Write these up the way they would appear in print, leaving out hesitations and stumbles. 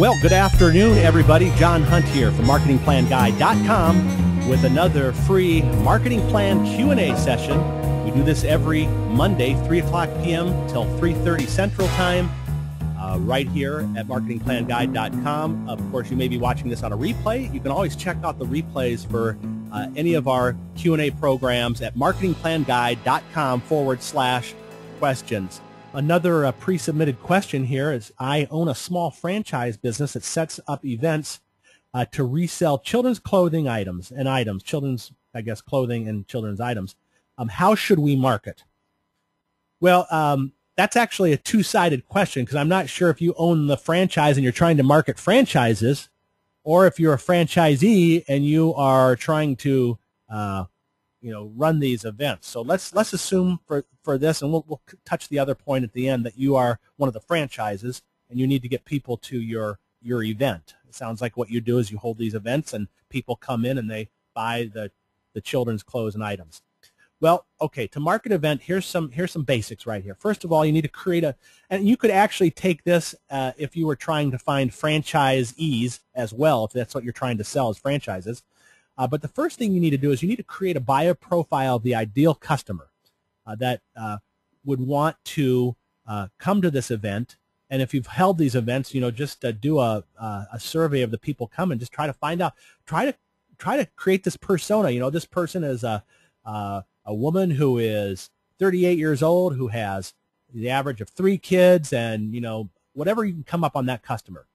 Well, good afternoon, everybody. John Hunt here from MarketingPlanGuide.com with another free marketing plan Q&A session. We do this every Monday, 3 o'clock p.m. till 3:30 Central Time, right here at MarketingPlanGuide.com. Of course, you may be watching this on a replay. You can always check out the replays for any of our Q&A programs at MarketingPlanGuide.com/questions. Another pre-submitted question here is, I own a small franchise business that sets up events to resell children's clothing items, children's, I guess, clothing and children's items. How should we market? Well, that's actually a two-sided question, because I'm not sure if you own the franchise and you're trying to market franchises, or if you're a franchisee and you are trying to run these events. So let's assume for this, and we'll touch the other point at the end, that you are one of the franchises and you need to get people to your event. It sounds like what you do is you hold these events and people come in and they buy the children's clothes and items. Well, okay, to market event, here's some basics right here. First of all, you need to create and you could actually take this if you were trying to find franchisees as well, if that's what you're trying to sell as franchises. But the first thing you need to do is you need to create a bio profile of the ideal customer that would want to come to this event. And if you've held these events, just do a survey of the people coming. Just try to find out, try to create this persona. This person is a woman who is 38 years old, who has the average of 3 kids, and whatever you can come up on that customer.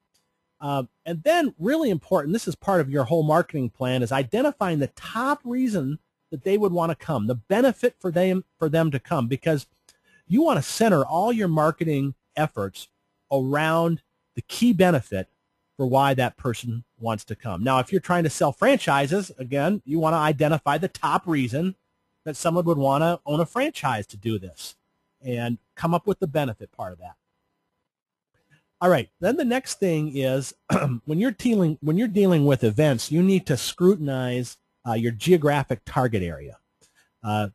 And then, really important, this is part of your whole marketing plan, is identifying the top reason that they would want to come, the benefit for them to come, because you want to center all your marketing efforts around the key benefit for why that person wants to come. Now, if you're trying to sell franchises, again, you want to identify the top reason that someone would want to own a franchise to do this, and come up with the benefit part of that. All right, then the next thing is when you're dealing with events, you need to scrutinize your geographic target area,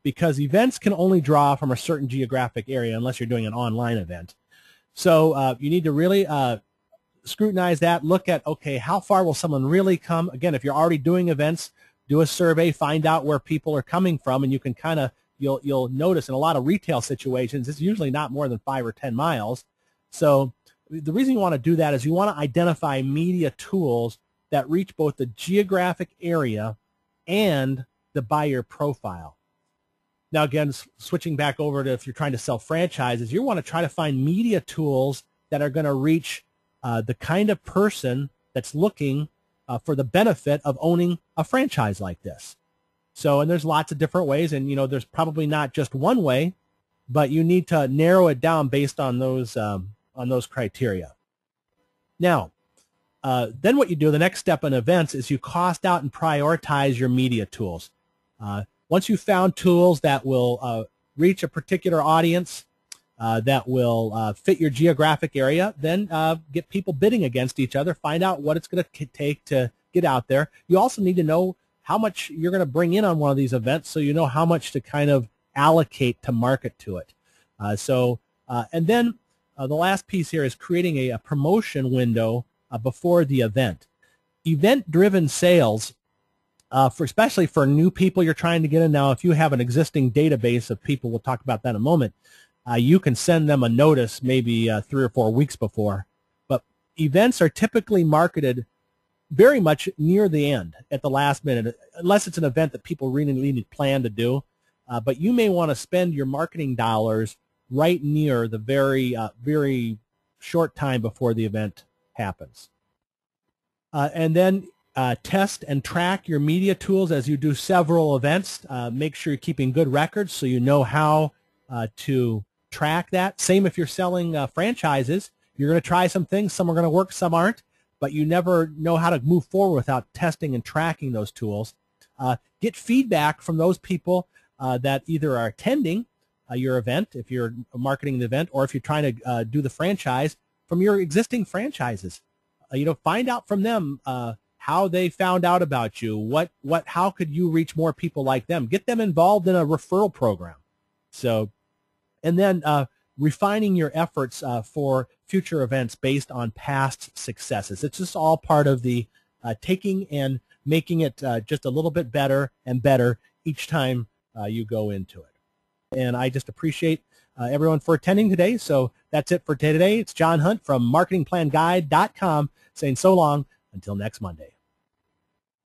because events can only draw from a certain geographic area unless you're doing an online event. So you need to really scrutinize that. Look at, okay, how far will someone really come? Again, if you're already doing events, do a survey, find out where people are coming from, and you can kind of you'll notice in a lot of retail situations it's usually not more than 5 or 10 miles. So the reason you want to do that is you want to identify media tools that reach both the geographic area and the buyer profile. Now, again, switching back over to if you're trying to sell franchises, you want to try to find media tools that are going to reach the kind of person that's looking for the benefit of owning a franchise like this. So, and there's lots of different ways, and there's probably not just one way, but you need to narrow it down based on those criteria. Now, then what you do, the next step in events, is you cost out and prioritize your media tools. Once you've found tools that will reach a particular audience, that will fit your geographic area, then get people bidding against each other, find out what it's going to take to get out there. You also need to know how much you're going to bring in on one of these events, so you know how much to kind of allocate to market to it. And then the last piece here is creating a promotion window before the event. Event-driven sales, especially for new people you're trying to get in. Now, if you have an existing database of people, we'll talk about that in a moment, you can send them a notice maybe 3 or 4 weeks before. But events are typically marketed very much near the end, at the last minute, unless it's an event that people really plan to do. But you may want to spend your marketing dollars right near the very short time before the event happens. And then test and track your media tools as you do several events. Make sure you're keeping good records so you know how to track that. Same if you're selling franchises. You're going to try some things. Some are going to work, some aren't. But you never know how to move forward without testing and tracking those tools. Get feedback from those people that either are attending your event, if you're marketing the event, or if you're trying to do the franchise, from your existing franchises. Find out from them how they found out about you. How could you reach more people like them? Get them involved in a referral program. So, and then refining your efforts for future events based on past successes. It's just all part of the taking and making it just a little bit better and better each time you go into it. And I just appreciate everyone for attending today. So that's it for today. It's John Hunt from marketingplanguide.com saying so long until next Monday.